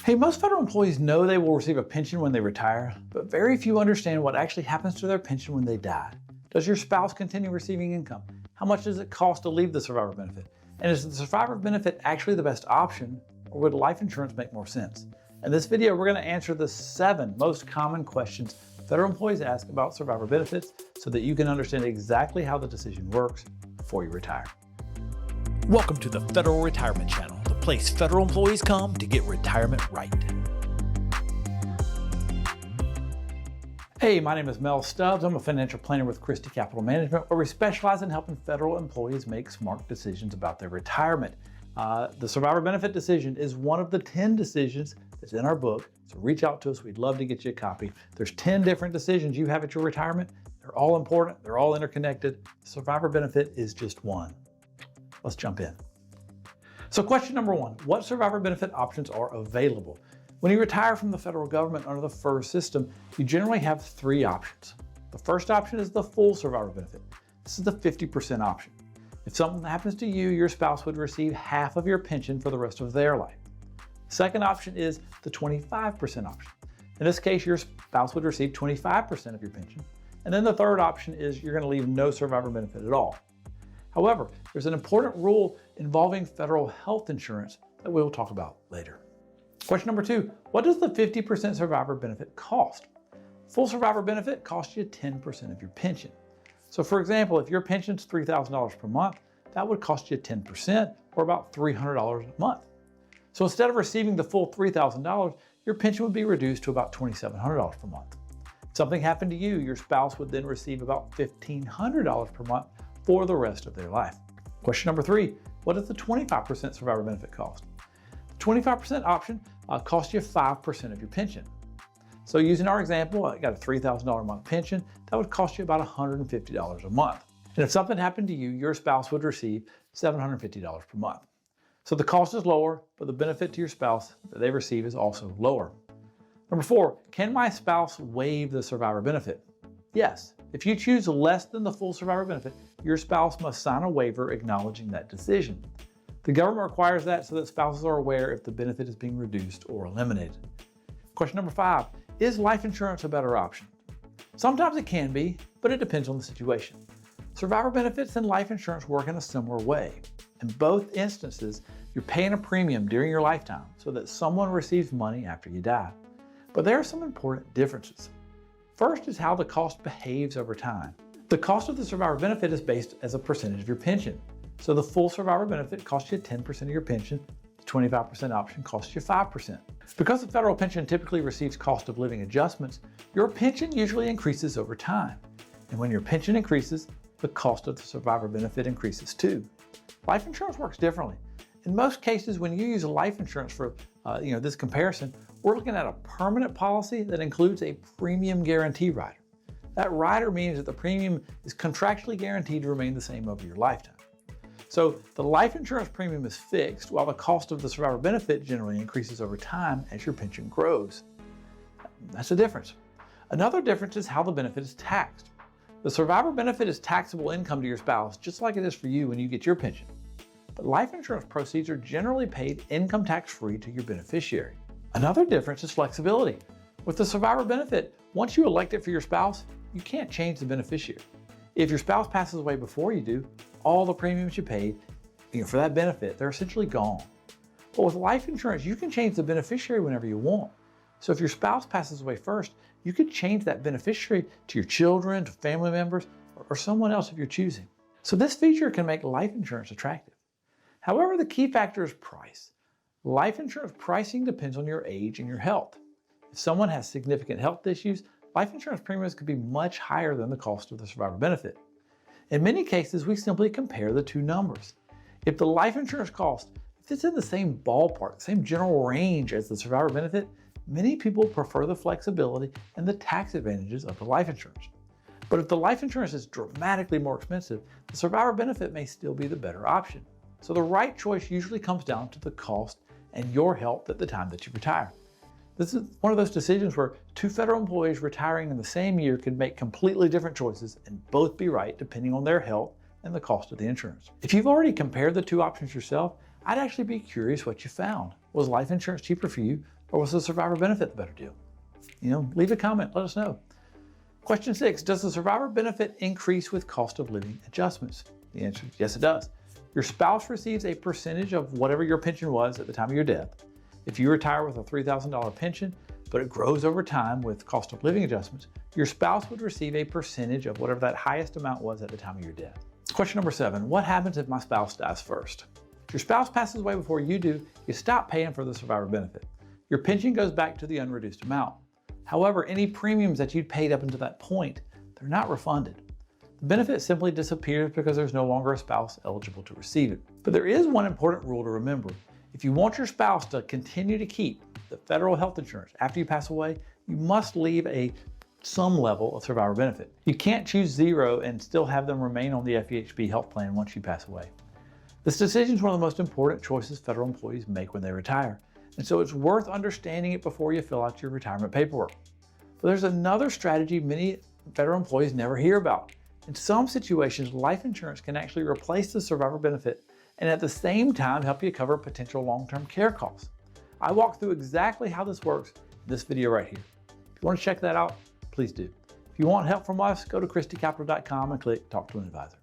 Hey, most federal employees know they will receive a pension when they retire, but very few understand what actually happens to their pension when they die. Does your spouse continue receiving income? How much does it cost to leave the survivor benefit? And is the survivor benefit actually the best option, or would life insurance make more sense? In this video, we're going to answer the 7 most common questions federal employees ask about survivor benefits so that you can understand exactly how the decision works before you retire. Welcome to the Federal Retirement Channel, the place federal employees come to get retirement right. Hey, my name is Mel Stubbs. I'm a financial planner with Christy Capital Management, where we specialize in helping federal employees make smart decisions about their retirement. The survivor benefit decision is one of the 10 decisions that's in our book, so reach out to us. We'd love to get you a copy. There's 10 different decisions you have at your retirement. They're all important. They're all interconnected. The survivor benefit is just one. Let's jump in. So question number 1, what survivor benefit options are available? When you retire from the federal government under the FERS system, you generally have 3 options. The first option is the full survivor benefit. This is the 50% option. If something happens to you, your spouse would receive half of your pension for the rest of their life. The second option is the 25% option. In this case, your spouse would receive 25% of your pension. And then the third option is you're going to leave no survivor benefit at all. However, there's an important rule involving federal health insurance that we will talk about later. Question number 2, what does the 50% survivor benefit cost? Full survivor benefit costs you 10% of your pension. So for example, if your pension is $3,000 per month, that would cost you 10% or about $300 a month. So instead of receiving the full $3,000, your pension would be reduced to about $2,700 per month. If something happened to you, your spouse would then receive about $1,500 per month for the rest of their life. Question number 3, what does the 25% survivor benefit cost? The 25% option costs you 5% of your pension. So using our example, I got a $3,000 a month pension, that would cost you about $150 a month. And if something happened to you, your spouse would receive $750 per month. So the cost is lower, but the benefit to your spouse that they receive is also lower. Number 4, can my spouse waive the survivor benefit? Yes. If you choose less than the full survivor benefit, your spouse must sign a waiver acknowledging that decision. The government requires that so that spouses are aware if the benefit is being reduced or eliminated. Question number 5, is life insurance a better option? Sometimes it can be, but it depends on the situation. Survivor benefits and life insurance work in a similar way. In both instances, you're paying a premium during your lifetime so that someone receives money after you die. But there are some important differences. First is how the cost behaves over time. The cost of the survivor benefit is based as a percentage of your pension. So the full survivor benefit costs you 10% of your pension, the 25% option costs you 5%. Because the federal pension typically receives cost of living adjustments, your pension usually increases over time. And when your pension increases, the cost of the survivor benefit increases too. Life insurance works differently. In most cases, when you use a life insurance for this comparison, we're looking at a permanent policy that includes a premium guarantee rider. That rider means that the premium is contractually guaranteed to remain the same over your lifetime. So the life insurance premium is fixed, while the cost of the survivor benefit generally increases over time as your pension grows. That's a difference. Another difference is how the benefit is taxed. The survivor benefit is taxable income to your spouse, just like it is for you when you get your pension. But life insurance proceeds are generally paid income tax-free to your beneficiary. Another difference is flexibility. With the survivor benefit, once you elect it for your spouse, you can't change the beneficiary. If your spouse passes away before you do, all the premiums you paid for that benefit, they're essentially gone. But with life insurance, you can change the beneficiary whenever you want. So if your spouse passes away first, you could change that beneficiary to your children, to family members, or someone else if you're choosing. So this feature can make life insurance attractive. However, the key factor is price. Life insurance pricing depends on your age and your health. If someone has significant health issues, life insurance premiums could be much higher than the cost of the survivor benefit. In many cases, we simply compare the two numbers. If the life insurance cost, if it's in the same ballpark, same general range as the survivor benefit, many people prefer the flexibility and the tax advantages of the life insurance. But if the life insurance is dramatically more expensive, the survivor benefit may still be the better option. So the right choice usually comes down to the cost and your health at the time that you retire. This is one of those decisions where 2 federal employees retiring in the same year could make completely different choices and both be right depending on their health and the cost of the insurance. If you've already compared the 2 options yourself, I'd actually be curious what you found. Was life insurance cheaper for you, or was the survivor benefit the better deal? Leave a comment, let us know. Question 6, does the survivor benefit increase with cost of living adjustments? The answer is yes, it does. Your spouse receives a percentage of whatever your pension was at the time of your death. If you retire with a $3,000 pension, but it grows over time with cost of living adjustments, your spouse would receive a percentage of whatever that highest amount was at the time of your death. Question number 7, what happens if my spouse dies first? If your spouse passes away before you do, you stop paying for the survivor benefit. Your pension goes back to the unreduced amount. However, any premiums that you'd paid up until that point, they're not refunded. The benefit simply disappears because there's no longer a spouse eligible to receive it. But there is one important rule to remember. If you want your spouse to continue to keep the federal health insurance after you pass away, you must leave some level of survivor benefit. You can't choose 0 and still have them remain on the FEHB health plan once you pass away. This decision is one of the most important choices federal employees make when they retire, and so it's worth understanding it before you fill out your retirement paperwork. But there's another strategy many federal employees never hear about. In some situations, life insurance can actually replace the survivor benefit and at the same time help you cover potential long-term care costs. I walk through exactly how this works in this video right here. If you want to check that out, please do. If you want help from us, go to christycapital.com and click Talk to an Advisor.